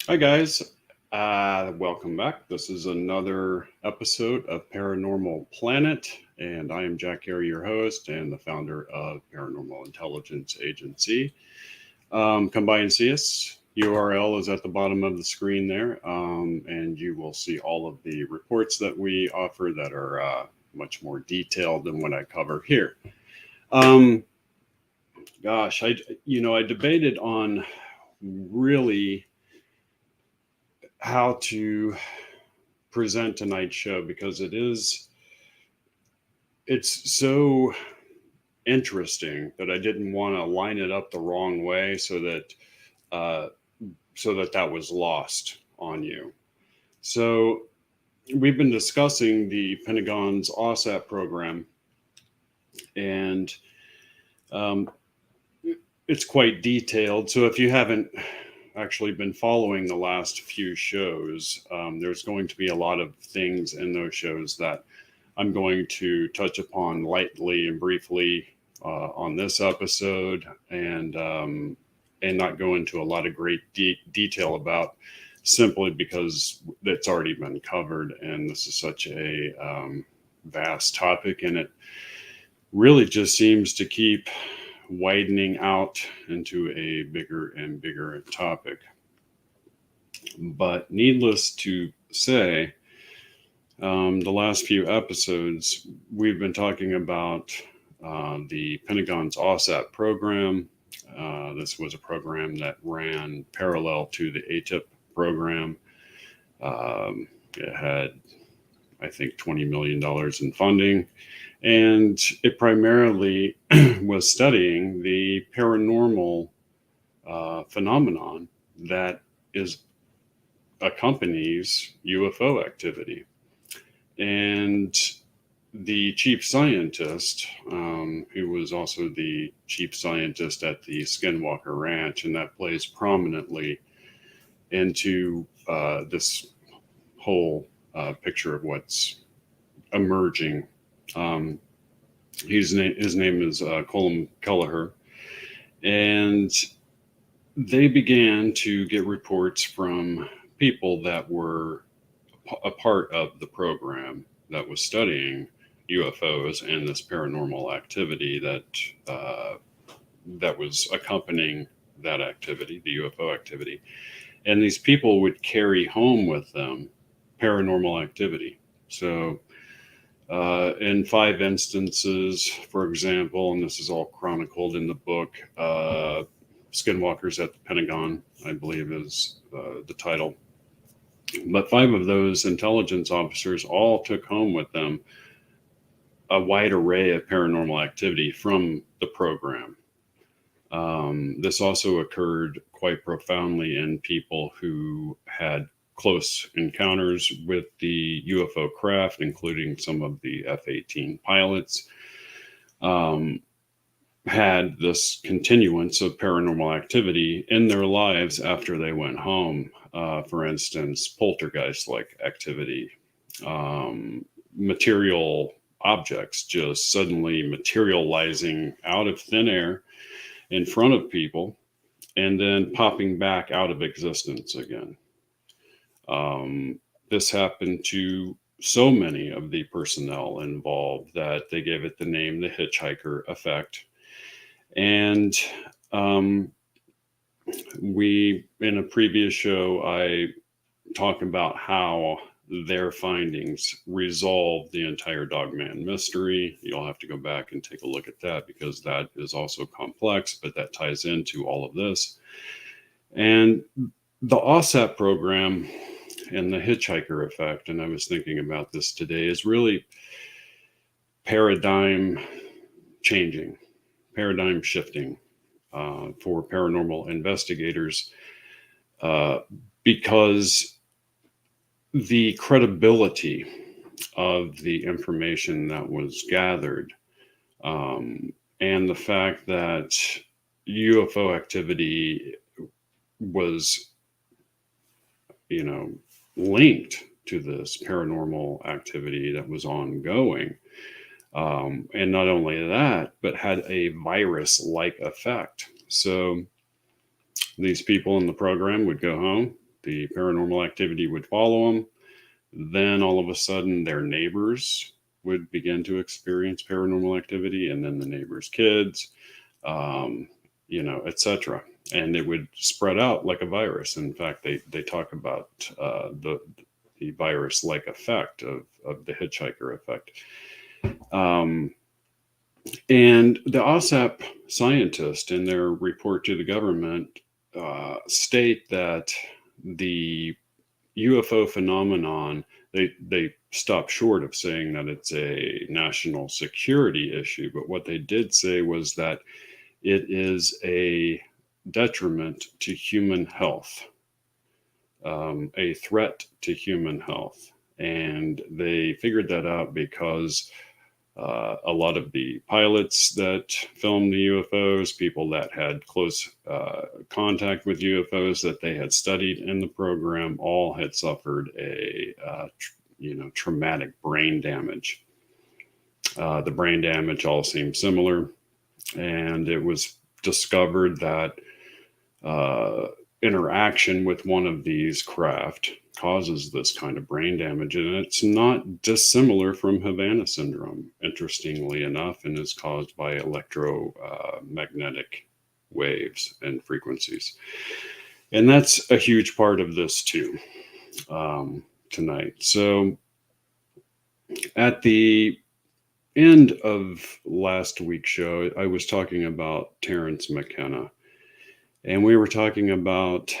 Hi, guys. Welcome back. This is another episode of Paranormal Planet, and I am Jack Carey, your host and the founder of Paranormal Intelligence Agency. Come by and see us. URL is at the bottom of the screen there, and you will see all of the reports that we offer that are much more detailed than what I cover here. Um, I debated on really how to present tonight's show because it's so interesting that I didn't want to line it up the wrong way uh, so that was lost on you. So we've been discussing the Pentagon's AWSAP program, and um, it's quite detailed. So if you haven't actually been following the last few shows, there's going to be a lot of things in those shows that I'm going to touch upon lightly and briefly on this episode, and not go into a lot of great detail about, simply because it's already been covered, and this is such a vast topic, and it really just seems to keep widening out into a bigger and bigger topic. But needless to say, the last few episodes, we've been talking about the Pentagon's AWSAP program. This was a program that ran parallel to the ATIP program. It had, I think, $20 million in funding, and it primarily was studying the paranormal phenomenon that is accompanies UFO activity. And the chief scientist, who was also the chief scientist at the Skinwalker Ranch, and that plays prominently into this whole picture of what's emerging. Um, his name is Colm Kelleher, and they began to get reports from people that were a part of the program that was studying UFOs and this paranormal activity that was accompanying that activity, the UFO activity. And these people would carry home with them paranormal activity. So, in 5 instances, for example, and this is all chronicled in the book, Skinwalkers at the Pentagon, I believe is the title. But 5 of those intelligence officers all took home with them a wide array of paranormal activity from the program. This also occurred quite profoundly in people who had close encounters with the UFO craft, including some of the F-18 pilots. Had this continuance of paranormal activity in their lives after they went home. For instance, poltergeist like activity, material objects just suddenly materializing out of thin air in front of people and then popping back out of existence again. This happened to so many of the personnel involved that they gave it the name the Hitchhiker Effect. And in a previous show, I talked about how their findings resolved the entire Dogman mystery. You'll have to go back and take a look at that because that is also complex, but that ties into all of this. And the AWSAP program and the Hitchhiker Effect, and I was thinking about this today, is really paradigm changing, paradigm shifting for paranormal investigators, because the credibility of the information that was gathered, and the fact that UFO activity was, linked to this paranormal activity that was ongoing. And not only that, but had a virus-like effect. So these people in the program would go home, the paranormal activity would follow them. Then all of a sudden, their neighbors would begin to experience paranormal activity, and then the neighbors' kids, etc. And it would spread out like a virus. In fact, they talk about the virus-like effect of the Hitchhiker Effect. And the AWSAP scientists, in their report to the government, state that the UFO phenomenon, they stop short of saying that it's a national security issue, but what they did say was that it is a detriment to human health, a threat to human health. And they figured that out because a lot of the pilots that filmed the UFOs, people that had close contact with UFOs that they had studied in the program, all had suffered a traumatic brain damage. The brain damage all seemed similar, and it was discovered that interaction with one of these craft causes this kind of brain damage, and it's not dissimilar from Havana syndrome, interestingly enough, and is caused by electromagnetic waves and frequencies. And that's a huge part of this too, tonight. So at the end of last week's show, I was talking about Terrance McKenna, and we were talking about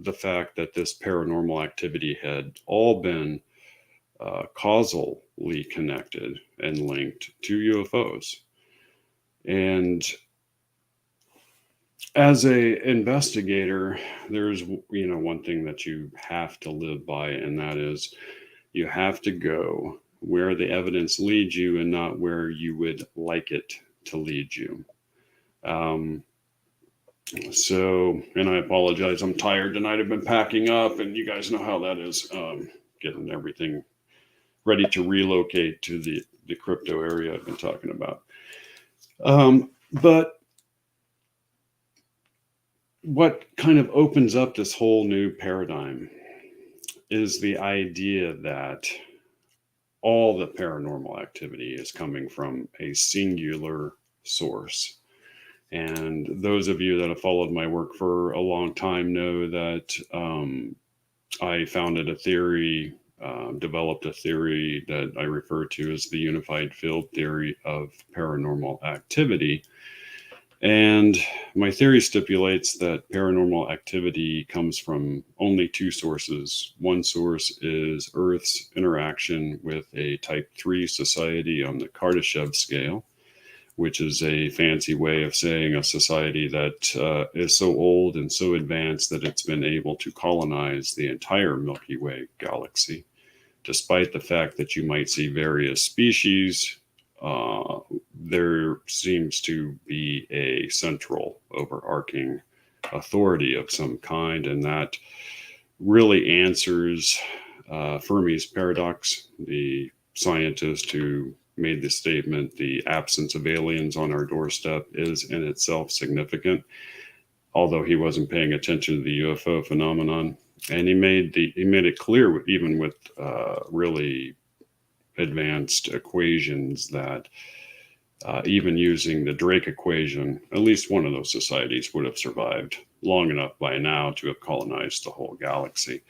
the fact that this paranormal activity had all been causally connected and linked to UFOs. And as a investigator, there's one thing that you have to live by, and that is you have to go where the evidence leads you and not where you would like it to lead you. So, and I apologize, I'm tired tonight. I've been packing up, and you guys know how that is, getting everything ready to relocate to the crypto area I've been talking about. But what kind of opens up this whole new paradigm is the idea that all the paranormal activity is coming from a singular source. And those of you that have followed my work for a long time know that I founded a theory, developed a theory that I refer to as the unified field theory of paranormal activity. And my theory stipulates that paranormal activity comes from only two sources. One source is Earth's interaction with a type 3 society on the Kardashev scale, which is a fancy way of saying a society that is so old and so advanced that it's been able to colonize the entire Milky Way galaxy. Despite the fact that you might see various species, there seems to be a central overarching authority of some kind, and that really answers Fermi's paradox, the scientist who made the statement, the absence of aliens on our doorstep is in itself significant, although he wasn't paying attention to the UFO phenomenon. And he made it clear, even with really advanced equations, that even using the Drake equation, at least one of those societies would have survived long enough by now to have colonized the whole galaxy.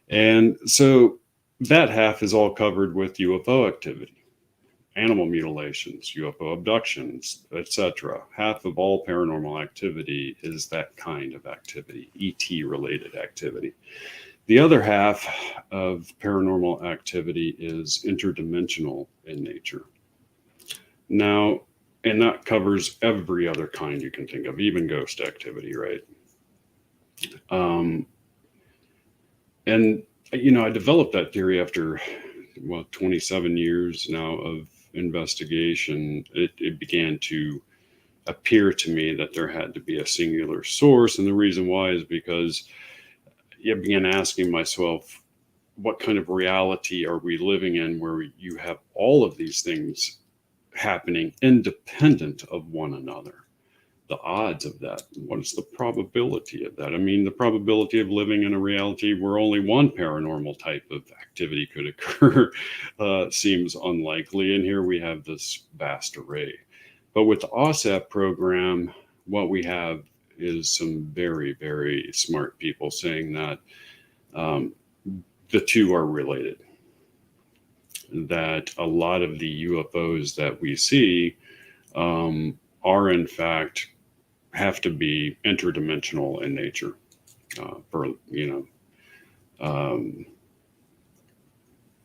And so that half is all covered with UFO activity. Animal mutilations, UFO abductions, etc. Half of all paranormal activity is that kind of activity, ET-related activity. The other half of paranormal activity is interdimensional in nature. Now, and that covers every other kind you can think of, even ghost activity, right? And, I developed that theory after, 27 years now of investigation. It began to appear to me that there had to be a singular source. And the reason why is because I began asking myself, what kind of reality are we living in where you have all of these things happening independent of one another? the odds of that? What is the probability of that? I mean, the probability of living in a reality where only one paranormal type of activity could occur seems unlikely. And here we have this vast array. But with the AWSAP program, what we have is some very, very smart people saying that the two are related. That a lot of the UFOs that we see are in fact have to be interdimensional in nature. For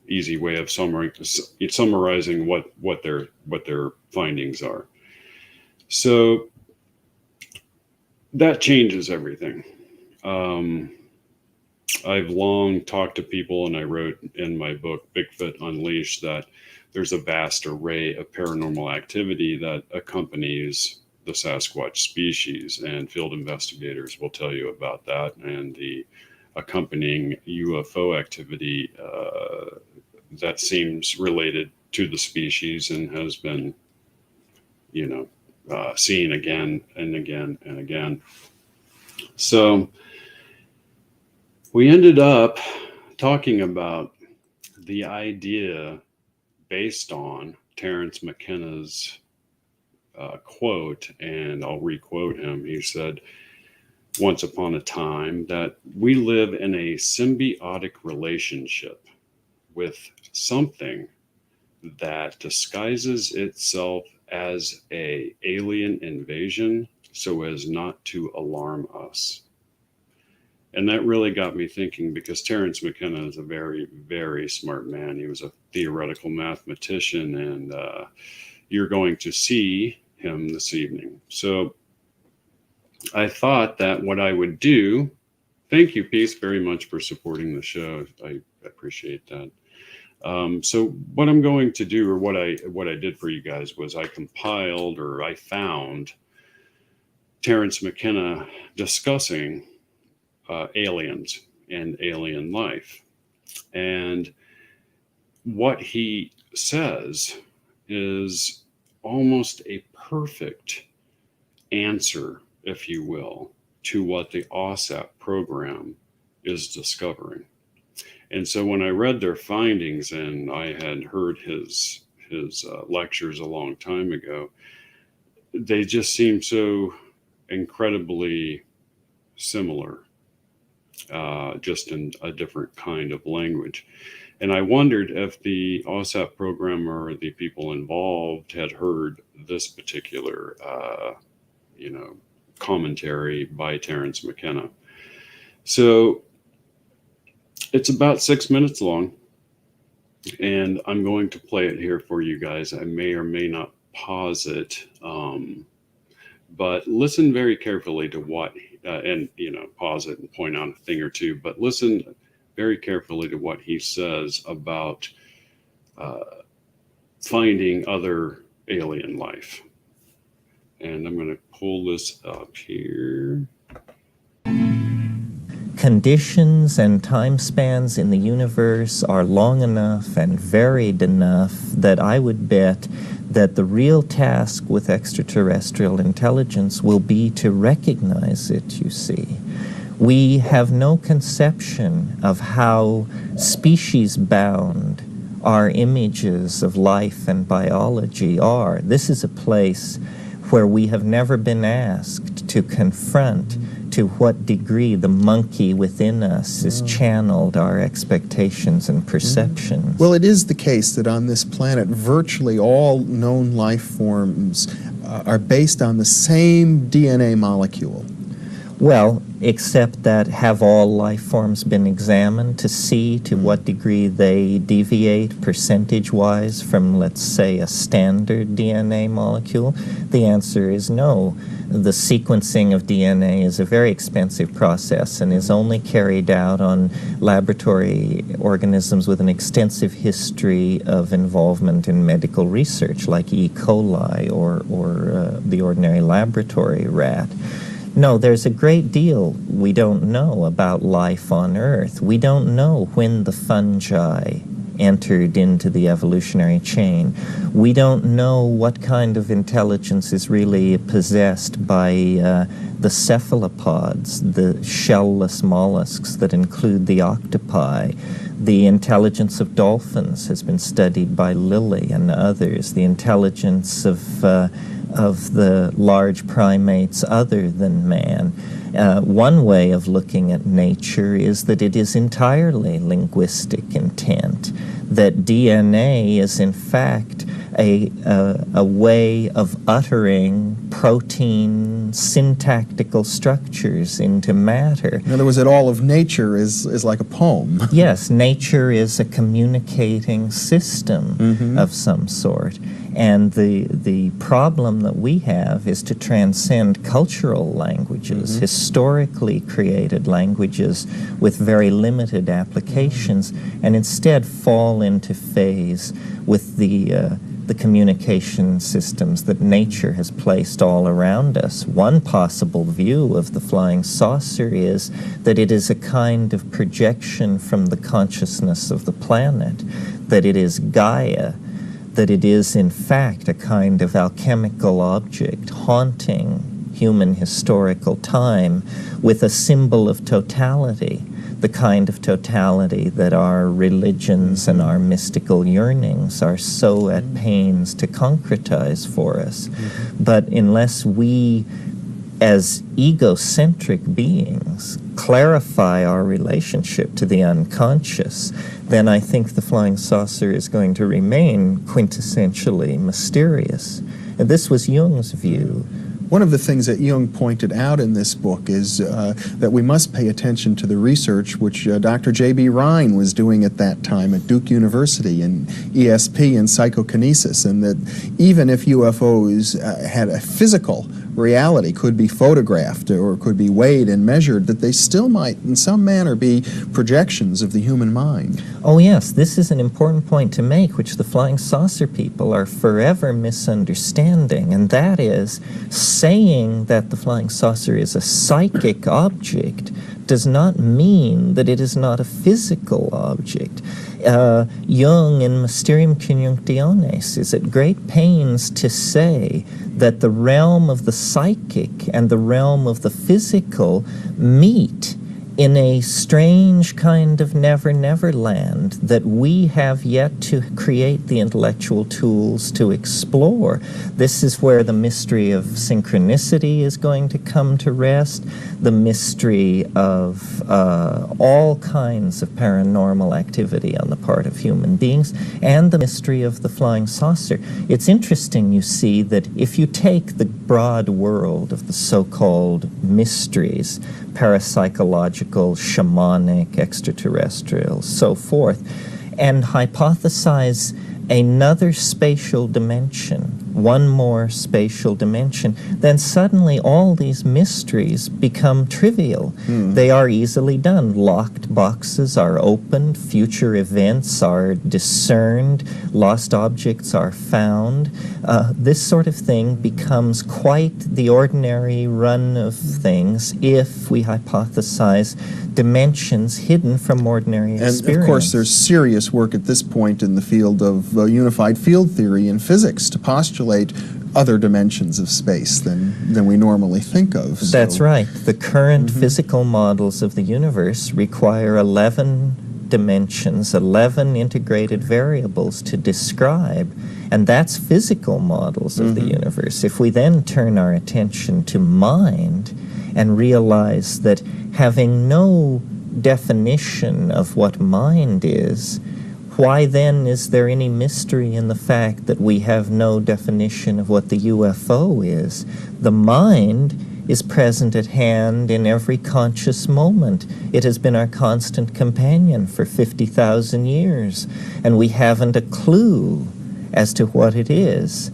easy way of summarizing what their findings are. So that changes everything. I've long talked to people, and I wrote in my book, Bigfoot Unleashed, that there's a vast array of paranormal activity that accompanies the Sasquatch species, and field investigators will tell you about that, and the accompanying UFO activity that seems related to the species and has been, seen again and again and again. So we ended up talking about the idea based on Terrance McKenna's quote, and I'll requote him. He said, once upon a time, that we live in a symbiotic relationship with something that disguises itself as an alien invasion so as not to alarm us. And that really got me thinking, because Terrance McKenna is a very, very smart man. He was a theoretical mathematician, and you're going to see him this evening. So I thought that what I would do, thank you, Peace, very much for supporting the show. I appreciate that. So what I'm going to do, or what I did for you guys, was I found Terrance McKenna discussing aliens and alien life. And what he says is almost a perfect answer, if you will, to what the AWSAP program is discovering. And so when I read their findings, and I had heard his lectures a long time ago, they just seem so incredibly similar, just in a different kind of language. And I wondered if the AWSAP program or the people involved had heard this particular, commentary by Terrance McKenna. So it's about 6 minutes long, and I'm going to play it here for you guys. I may or may not pause it, but listen very carefully to what, and pause it and point out a thing or two, but listen very carefully to what he says about finding other alien life. And I'm going to pull this up here. Conditions and time spans in the universe are long enough and varied enough that I would bet that the real task with extraterrestrial intelligence will be to recognize it, you see. We have no conception of how species-bound our images of life and biology are. This is a place where we have never been asked to confront to what degree the monkey within us has channeled our expectations and perceptions. Well, it is the case that on this planet, virtually all known life forms are based on the same DNA molecule. Well, except that have all life forms been examined to see to what degree they deviate percentage-wise from, let's say, a standard DNA molecule? The answer is no. The sequencing of DNA is a very expensive process and is only carried out on laboratory organisms with an extensive history of involvement in medical research, like E. coli or the ordinary laboratory rat. No, there's a great deal we don't know about life on Earth. We don't know when the fungi entered into the evolutionary chain. We don't know what kind of intelligence is really possessed by the cephalopods, the shell-less mollusks that include the octopi. The intelligence of dolphins has been studied by Lilly and others. The intelligence of the large primates other than man. One way of looking at nature is that it is entirely linguistic intent, that DNA is in fact a way of uttering protein syntactical structures into matter. In other words, that all of nature is like a poem. Yes, nature is a communicating system of some sort. And the problem that we have is to transcend cultural languages, historically created languages with very limited applications, and instead fall into phase with the communication systems that nature has placed all around us. One possible view of the flying saucer is that it is a kind of projection from the consciousness of the planet, that it is Gaia, that it is in fact a kind of alchemical object haunting human historical time with a symbol of totality, the kind of totality that our religions and our mystical yearnings are so at pains to concretize for us. But unless we, as egocentric beings, clarify our relationship to the unconscious, then I think the flying saucer is going to remain quintessentially mysterious. And this was Jung's view. One of the things that Jung pointed out in this book is that we must pay attention to the research which Dr. J.B. Rhine was doing at that time at Duke University in ESP and psychokinesis, and that even if UFOs had a physical reality, could be photographed or could be weighed and measured, that they still might in some manner be projections of the human mind. Oh yes, this is an important point to make, which the flying saucer people are forever misunderstanding, and that is saying that the flying saucer is a psychic object does not mean that it is not a physical object. Jung in Mysterium Conjunctionis is at great pains to say that the realm of the psychic and the realm of the physical meet in a strange kind of never-never land that we have yet to create the intellectual tools to explore. This is where the mystery of synchronicity is going to come to rest, the mystery of all kinds of paranormal activity on the part of human beings, and the mystery of the flying saucer. It's interesting, you see, that if you take the broad world of the so-called mysteries, parapsychological, shamanic, extraterrestrial, so forth, and hypothesize another spatial dimension, one more spatial dimension, then suddenly all these mysteries become trivial. They are easily done. Locked boxes are opened, future events are discerned, lost objects are found. This sort of thing becomes quite the ordinary run of things if we hypothesize dimensions hidden from ordinary experience. And of course there's serious work at this point in the field of unified field theory and physics to postulate other dimensions of space than we normally think of. So. That's right. The current physical models of the universe require 11 dimensions, 11 integrated variables to describe, and that's physical models of the universe. If we then turn our attention to mind and realize that having no definition of what mind is, why then is there any mystery in the fact that we have no definition of what the UFO is? The mind is present at hand in every conscious moment. It has been our constant companion for 50,000 years, and we haven't a clue as to what it is.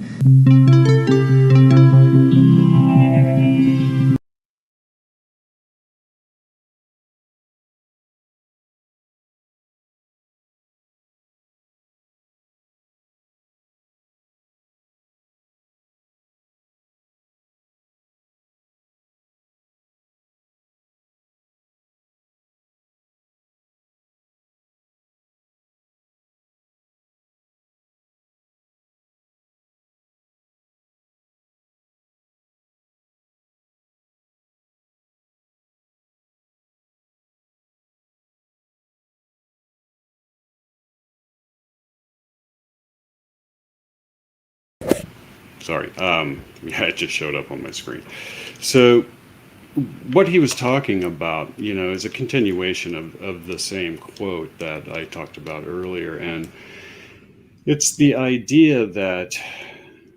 sorry. Yeah, it just showed up on my screen. So what he was talking about, is a continuation of the same quote that I talked about earlier. And it's the idea that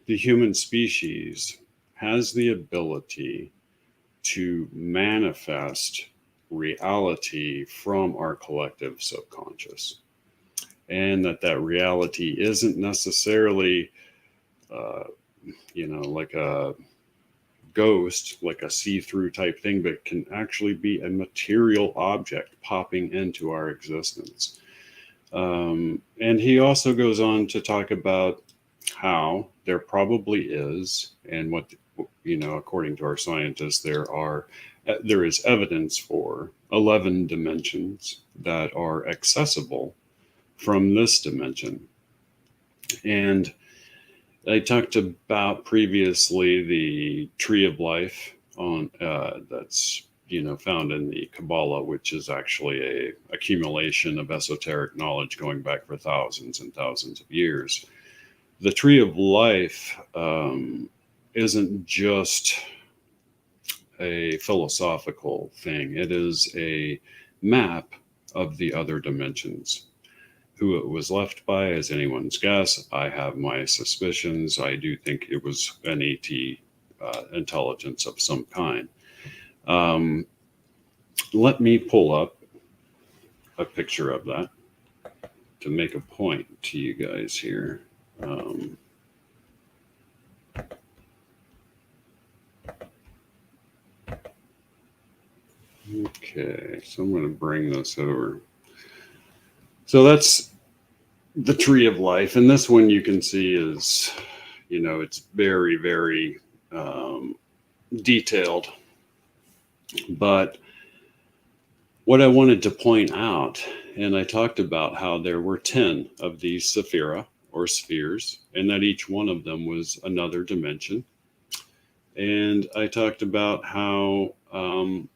the human species has the ability to manifest reality from our collective subconscious. And that reality isn't necessarily, like a ghost, like a see-through type thing, but can actually be a material object popping into our existence. And he also goes on to talk about how there probably is, and what, according to our scientists, there is evidence for 11 dimensions that are accessible from this dimension. And I talked about previously the tree of life on that's found in the Kabbalah, which is actually a accumulation of esoteric knowledge going back for thousands and thousands of years. The tree of life isn't just a philosophical thing. It is a map of the other dimensions. Who it was left by is anyone's guess. I have my suspicions. I do think it was an ET intelligence of some kind. Let me pull up a picture of that to make a point to you guys here. Okay, so I'm going to bring this over. So that's the tree of life. And this one you can see is, it's very, very detailed. But what I wanted to point out, and I talked about how there were 10 of these sephira or spheres, and that each one of them was another dimension. And I talked about how on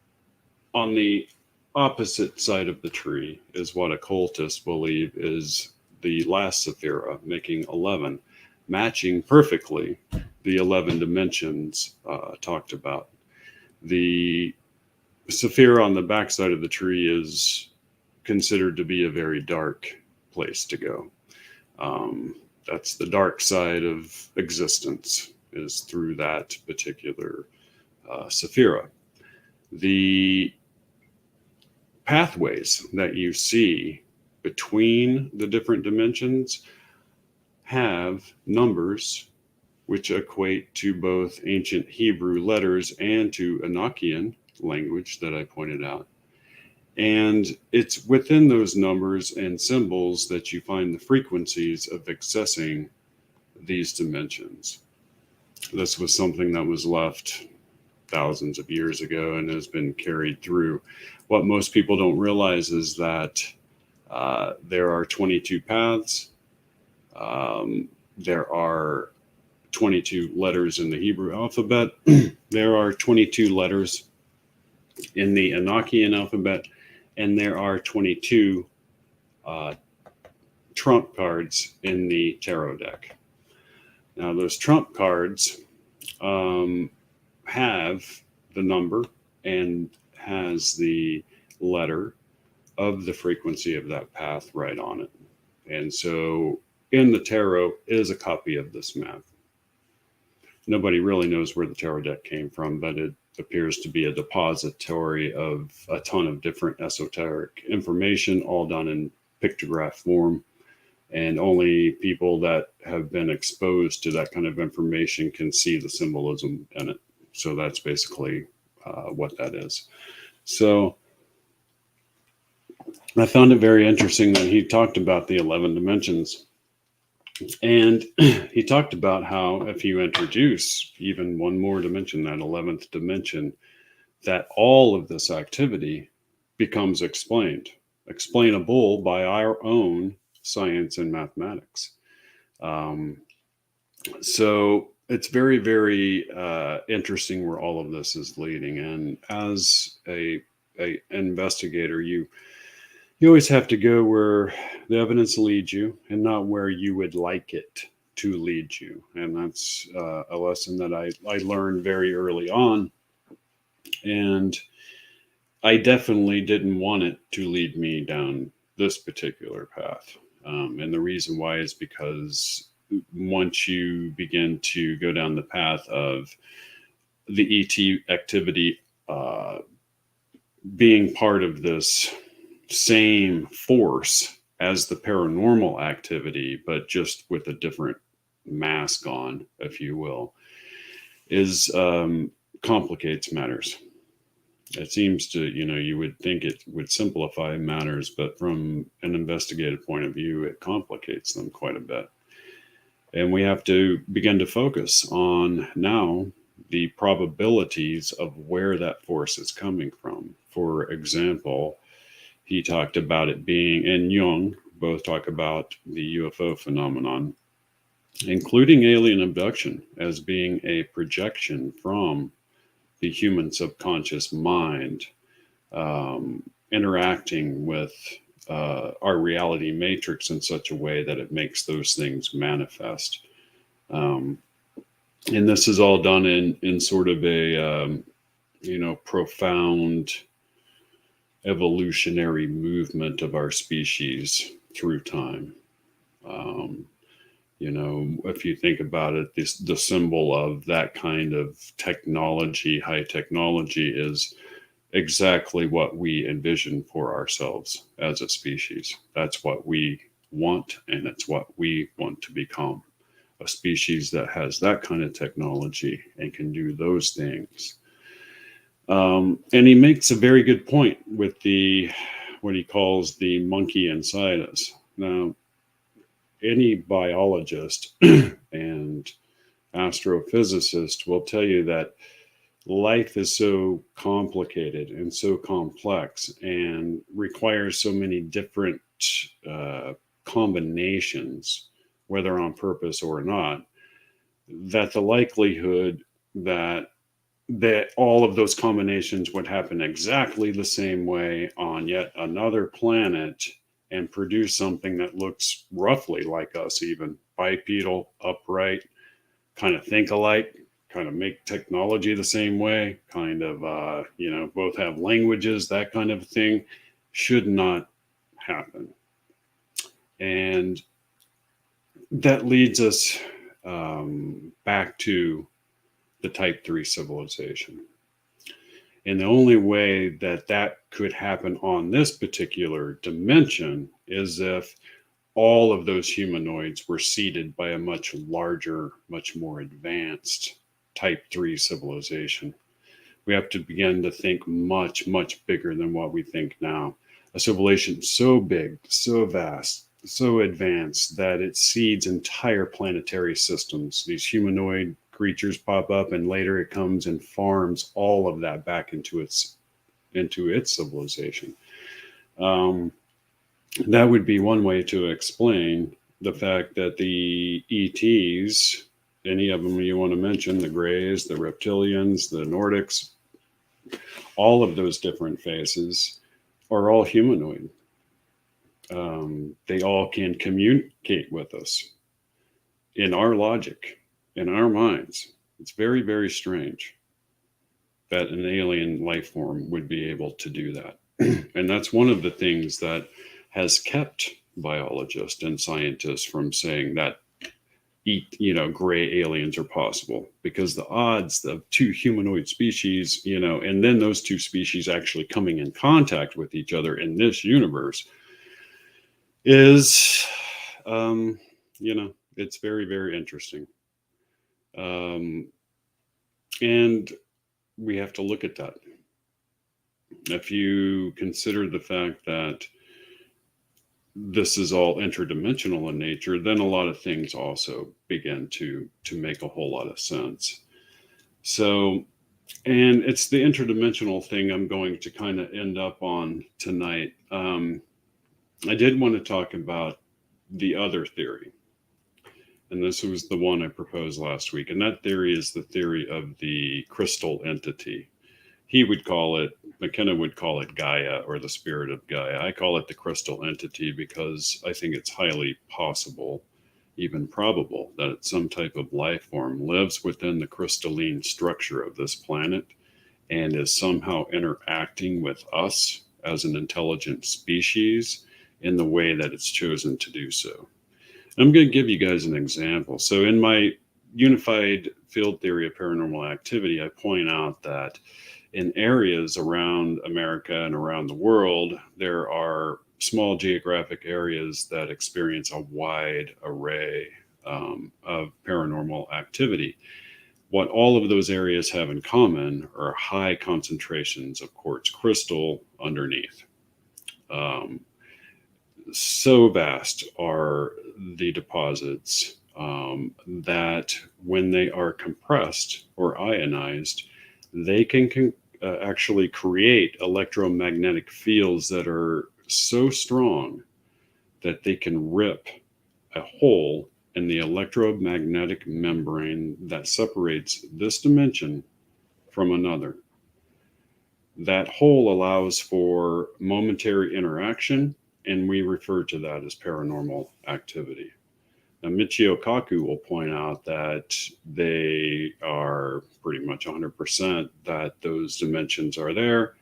the opposite side of the tree is what occultists believe is the last sephira, making 11, matching perfectly the 11 dimensions talked about. The sephira on the backside of the tree is considered to be a very dark place to go. That's the dark side of existence, is through that particular sephira. The pathways that you see between the different dimensions have numbers which equate to both ancient Hebrew letters and to Enochian language that I pointed out. And it's within those numbers and symbols that you find the frequencies of accessing these dimensions. This was something that was left thousands of years ago and has been carried through. What most people don't realize is that there are 22 paths. There are 22 letters in the Hebrew alphabet. There are 22 letters in the Enochian alphabet, and there are 22 trump cards in the tarot deck. Now, those trump cards have the number and has the letter of the frequency of that path right on it. And so in the tarot is a copy of this map. Nobody really knows where the tarot deck came from, but it appears to be a depository of a ton of different esoteric information, all done in pictograph form. And only people that have been exposed to that kind of information can see the symbolism in it. So that's basically what that is. So I found it very interesting that he talked about the 11 dimensions. And he talked about how if you introduce even one more dimension, that 11th dimension, that all of this activity becomes explainable by our own science and mathematics. So it's very, very interesting where all of this is leading. And as a investigator, you always have to go where the evidence leads you and not where you would like it to lead you. And that's a lesson that I learned very early on. And I definitely didn't want it to lead me down this particular path. And the reason why is because once you begin to go down the path of the ET activity being part of this same force as the paranormal activity, but just with a different mask on, if you will, is complicates matters. It seems to, you would think it would simplify matters, but from an investigative point of view, it complicates them quite a bit. And we have to begin to focus on now the probabilities of where that force is coming from. For example, he talked about it being, and Jung both talk about the UFO phenomenon, including alien abduction, as being a projection from the human subconscious mind interacting with our reality matrix in such a way that it makes those things manifest. And this is all done in sort of a, profound evolutionary movement of our species through time. If you think about it, the symbol of that kind of technology, high technology, is exactly what we envision for ourselves as a species. That's what we want, and it's what we want to become. A species that has that kind of technology and can do those things. And he makes a very good point with what he calls the monkey inside us. Now, any biologist and astrophysicist will tell you that life is so complicated and so complex and requires so many different combinations, whether on purpose or not, that the likelihood that all of those combinations would happen exactly the same way on yet another planet and produce something that looks roughly like us, even bipedal, upright, kind of think alike, kind of make technology the same way, kind of, both have languages, that kind of thing, should not happen. And that leads us back to the Type 3 civilization. And the only way that could happen on this particular dimension is if all of those humanoids were seeded by a much larger, much more advanced Type 3 civilization. We have to begin to think much, much bigger than what we think now. A civilization so big, so vast, so advanced that it seeds entire planetary systems. These humanoid creatures pop up, and later it comes and farms all of that back into its civilization. That would be one way to explain the fact that the ETs, any of them you want to mention, the Greys, the Reptilians, the Nordics, all of those different faces are all humanoid. They all can communicate with us in our logic, in our minds. It's very, very strange that an alien life form would be able to do that. And that's one of the things that has kept biologists and scientists from saying that gray aliens are possible, because the odds of two humanoid species, and then those two species actually coming in contact with each other in this universe is, it's very, very interesting. And we have to look at that. If you consider the fact that this is all interdimensional in nature, then a lot of things also begin to make a whole lot of sense. So, and it's the interdimensional thing I'm going to kind of end up on tonight. I did want to talk about the other theory. And this was the one I proposed last week. And that theory is the theory of the crystal entity. He would call it, McKenna would call it Gaia, or the spirit of Gaia. I call it the crystal entity because I think it's highly possible even probable that some type of life form lives within the crystalline structure of this planet and is somehow interacting with us as an intelligent species in the way that it's chosen to do so. I'm going to give you guys an example. So, in my unified field theory of paranormal activity, I point out that in areas around America and around the world, there are small geographic areas that experience a wide array of paranormal activity. What all of those areas have in common are high concentrations of quartz crystal underneath. Um, so vast are the deposits that when they are compressed or ionized, they can actually create electromagnetic fields that are so strong that they can rip a hole in the electromagnetic membrane that separates this dimension from another. That hole allows for momentary interaction, and we refer to that as paranormal activity. Now, Michio Kaku will point out that they are pretty much 100% that those dimensions are there.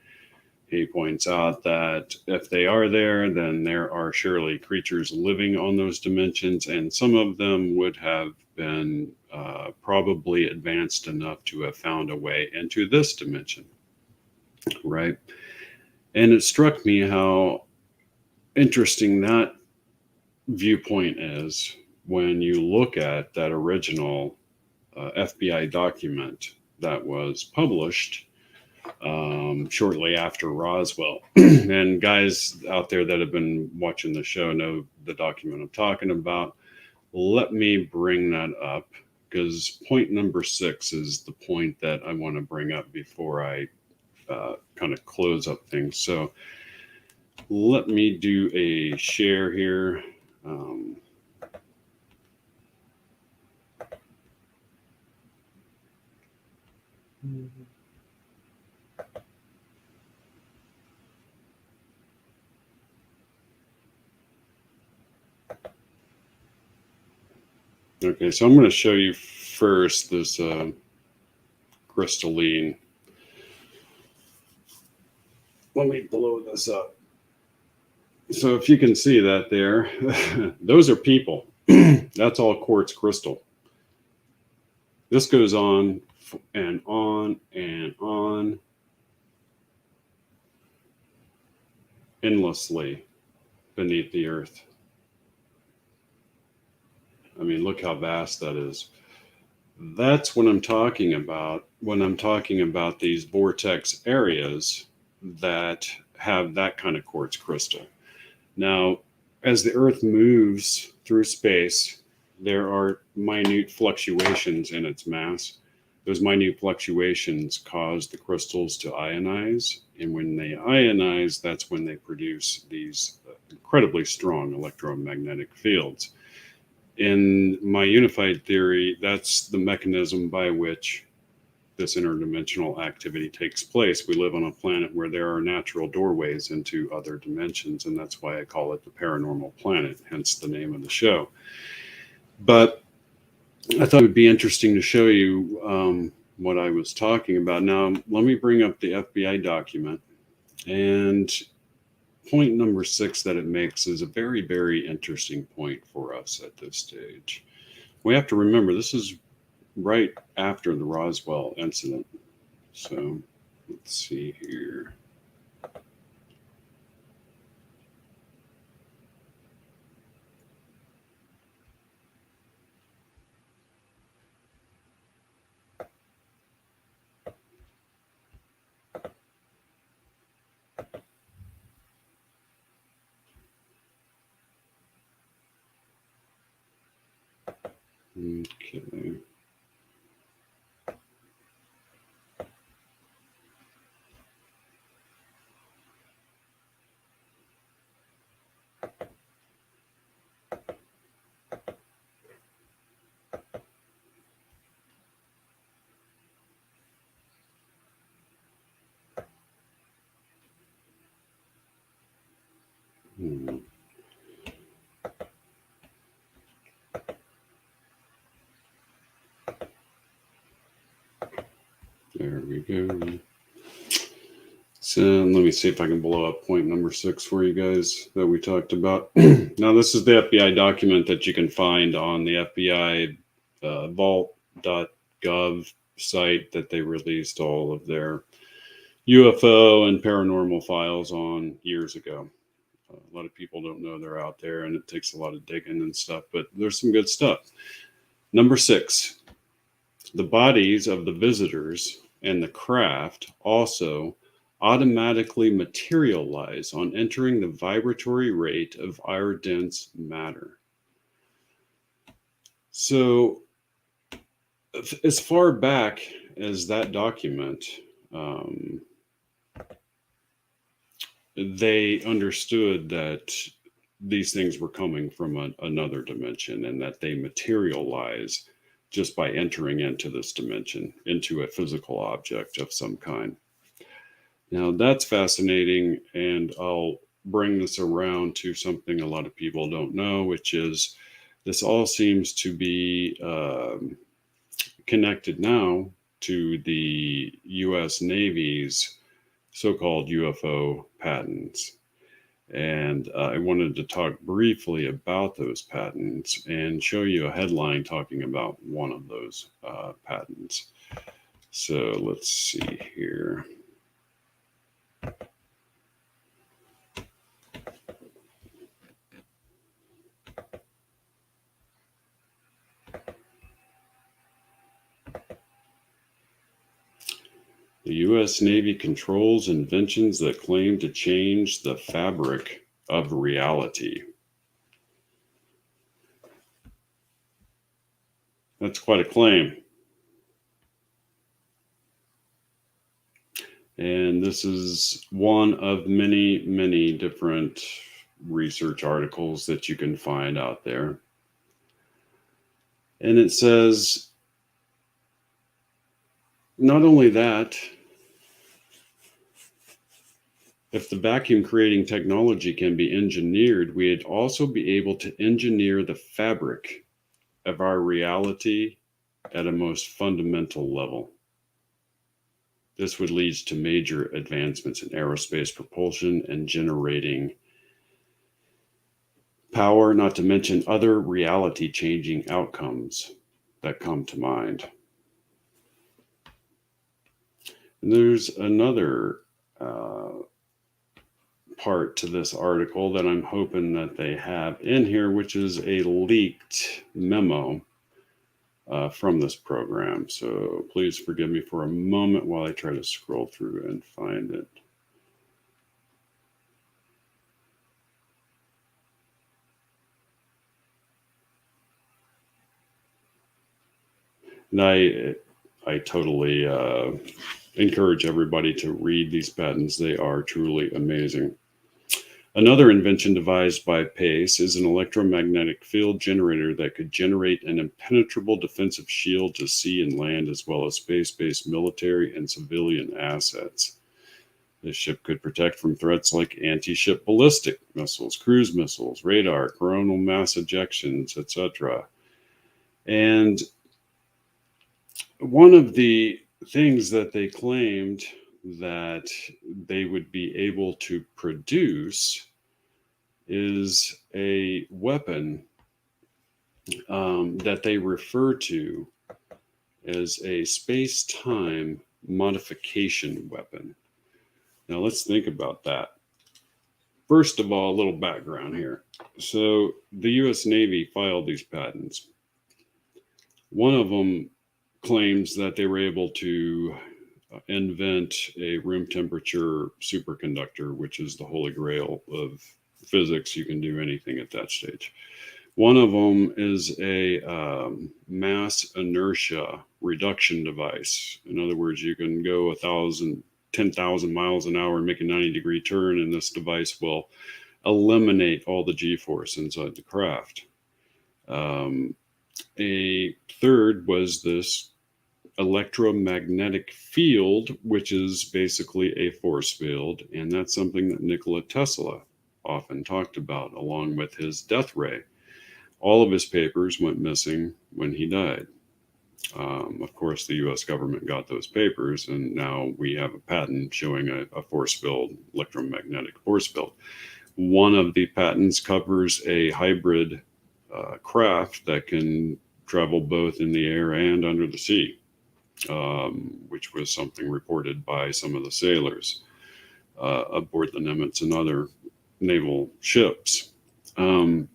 He points out that if they are there, then there are surely creatures living on those dimensions, and some of them would have been probably advanced enough to have found a way into this dimension, right? And it struck me how interesting that viewpoint is when you look at that original FBI document that was published shortly after Roswell. And guys out there that have been watching the show know the document I'm talking about. Let me bring that up because point number 6 is the point that I want to bring up before I kind of close up things. So let me do a share here. Okay, so I'm going to show you first this crystalline. Let me blow this up. So if you can see that there, those are people. That's all quartz crystal. This goes on and on and on endlessly beneath the earth. I mean, look how vast that is. That's what I'm talking about when I'm talking about these vortex areas that have that kind of quartz crystal. Now, as the Earth moves through space, there are minute fluctuations in its mass. Those minute fluctuations cause the crystals to ionize. And when they ionize, that's when they produce these incredibly strong electromagnetic fields. In my unified theory, that's the mechanism by which this interdimensional activity takes place. We live on a planet where there are natural doorways into other dimensions, and that's why I call it the paranormal planet, hence the name of the show. But I thought it would be interesting to show you what I was talking about. Now, let me bring up the FBI document. And point number 6 that it makes is a very, very interesting point for us at this stage. We have to remember this is right after the Roswell incident. So let's see here. Okay. There we go. So let me see if I can blow up point number 6 for you guys that we talked about. Now, this is the FBI document that you can find on the FBI vault.gov site that they released all of their UFO and paranormal files on years ago. A lot of people don't know they're out there, and it takes a lot of digging and stuff, but there's some good stuff. Number 6, the bodies of the visitors and the craft also automatically materialize on entering the vibratory rate of our dense matter. So, as far back as that document, they understood that these things were coming from another dimension, and that they materialize just by entering into this dimension, into a physical object of some kind. Now, that's fascinating, and I'll bring this around to something a lot of people don't know, which is this all seems to be connected now to the U.S. Navy's so-called UFO patents. And I wanted to talk briefly about those patents and show you a headline talking about one of those patents. So let's see here. The U.S. Navy controls inventions that claim to change the fabric of reality. That's quite a claim. And this is one of many, many different research articles that you can find out there. And it says, not only that, if the vacuum creating technology can be engineered, we'd also be able to engineer the fabric of our reality at a most fundamental level. This would lead to major advancements in aerospace propulsion and generating power, not to mention other reality-changing outcomes that come to mind. And there's another part to this article that I'm hoping that they have in here, which is a leaked memo from this program. So please forgive me for a moment while I try to scroll through and find it. And I totally encourage everybody to read these patents. They are truly amazing. Another invention devised by Pace is an electromagnetic field generator that could generate an impenetrable defensive shield to sea and land, as well as space-based military and civilian assets. This ship could protect from threats like anti-ship ballistic missiles, cruise missiles, radar, coronal mass ejections, etc. And one of the things that they claimed that they would be able to produce is a weapon that they refer to as a space-time modification weapon. Now let's think about that. First of all, a little background here. So the U.S. Navy filed these patents. One of them claims that they were able to invent a room temperature superconductor, which is the holy grail of physics. You can do anything at that stage. One of them is a mass inertia reduction device. In other words, you can go 10,000 miles an hour and make a 90-degree turn, and this device will eliminate all the G-force inside the craft. A third was this electromagnetic field, which is basically a force field, and that's something that Nikola Tesla often talked about, along with his death ray. All of his papers went missing when he died. Of course, the U.S. government got those papers, and now we have a patent showing a force field, electromagnetic force field. One of the patents covers a hybrid craft that can travel both in the air and under the sea, which was something reported by some of the sailors aboard the Nimitz and other naval ships. But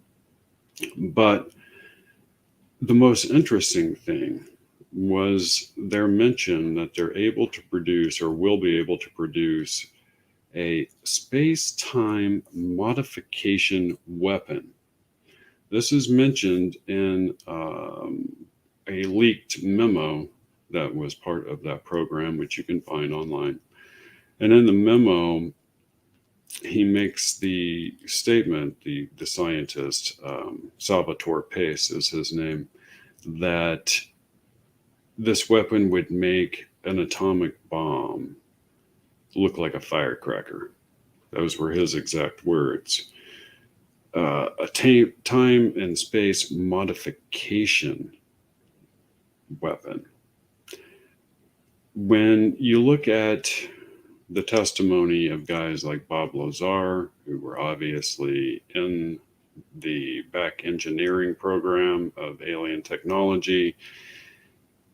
the most interesting thing was their mention that they're able to produce, or will be able to produce, a space-time modification weapon. This is mentioned in a leaked memo that was part of that program, which you can find online. And in the memo, he makes the statement, the scientist, Salvatore Pace is his name, that this weapon would make an atomic bomb look like a firecracker. Those were his exact words. A time and space modification weapon. When you look at the testimony of guys like Bob Lazar, who were obviously in the back engineering program of alien technology,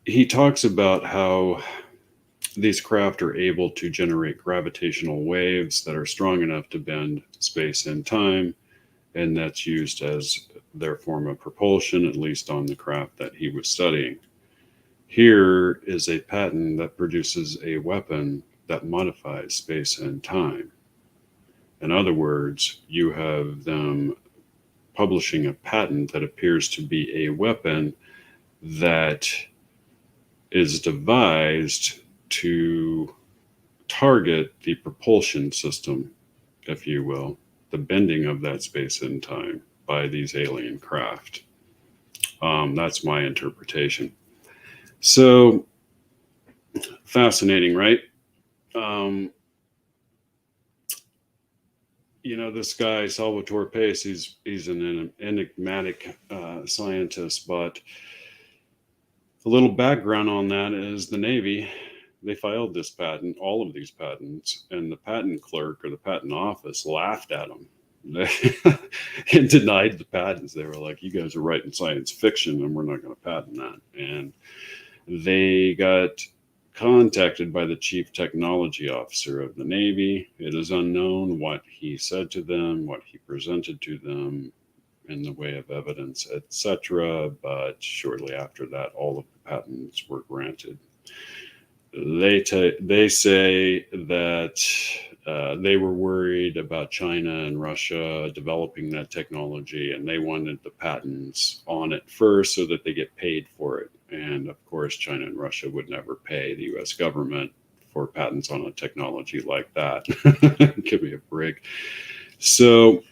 he talks about how these craft are able to generate gravitational waves that are strong enough to bend space and time, and that's used as their form of propulsion, at least on the craft that he was studying. Here is a patent that produces a weapon that modifies space and time. In other words, you have them publishing a patent that appears to be a weapon that is devised to target the propulsion system, if you will, the bending of that space and time by these alien craft. That's my interpretation. So, fascinating, right? This guy, Salvatore Pace, he's an enigmatic scientist, but a little background on that is the Navy, they filed this patent, all of these patents, and the patent clerk or the patent office laughed at them and denied the patents. They were like, you guys are writing science fiction and we're not going to patent that. And they got contacted by the chief technology officer of the Navy. It is unknown what he said to them, what he presented to them in the way of evidence, etc. But shortly after that, all of the patents were granted. They say that they were worried about China and Russia developing that technology, and they wanted the patents on it first so that they get paid for it. And of course, China and Russia would never pay the U.S. government for patents on a technology like that. Give me a break. So,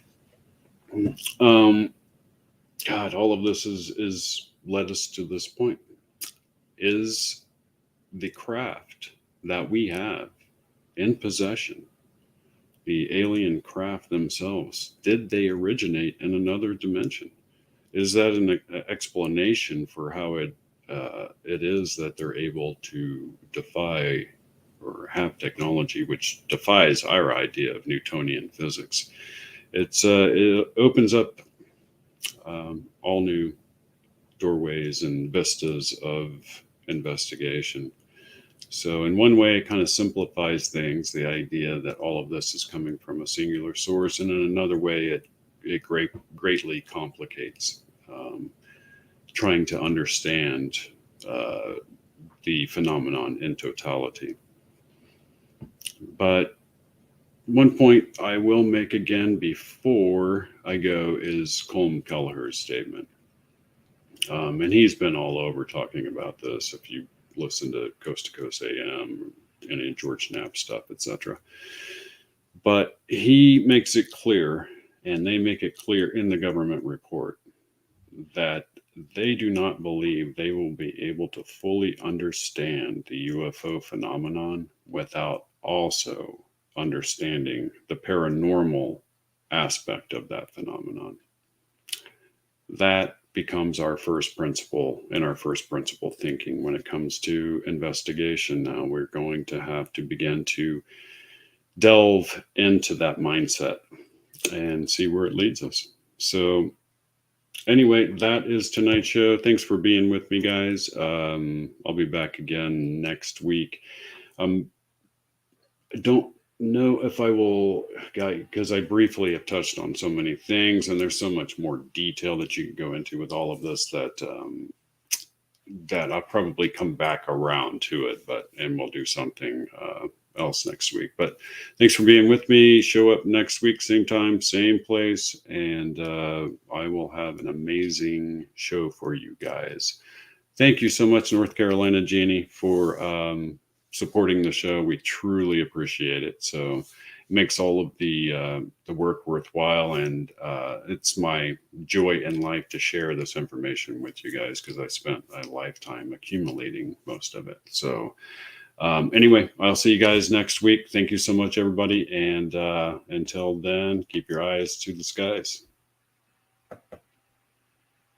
God, all of this is led us to this point. Is the craft that we have in possession, the alien craft themselves, did they originate in another dimension? Is that an explanation for how it is that they're able to defy or have technology which defies our idea of Newtonian physics? It opens up all new doorways and vistas of investigation. So in one way, it kind of simplifies things, the idea that all of this is coming from a singular source, and in another way, it greatly complicates trying to understand the phenomenon in totality. But one point I will make again before I go is Colm Kelleher's statement. And he's been all over talking about this. If you listen to Coast AM, any George Knapp stuff, etc. But he makes it clear, and they make it clear in the government report, that they do not believe they will be able to fully understand the UFO phenomenon without also understanding the paranormal aspect of that phenomenon. That becomes our first principle and our first principle thinking when it comes to investigation. Now we're going to have to begin to delve into that mindset and see where it leads us. So anyway, that is tonight's show. Thanks for being with me, guys. I'll be back again next week. I don't know if I will, because I briefly have touched on so many things, and there's so much more detail that you can go into with all of this that that I'll probably come back around to it, and we'll do something else next week. But thanks for being with me. Show up next week, same time, same place, and I will have an amazing show for you guys. Thank you so much, North Carolina, Jeannie, for supporting the show. We truly appreciate it. So it makes all of the work worthwhile, and it's my joy in life to share this information with you guys, because I spent a lifetime accumulating most of it. So anyway, I'll see you guys next week. Thank you so much, everybody. And until then, keep your eyes to the skies.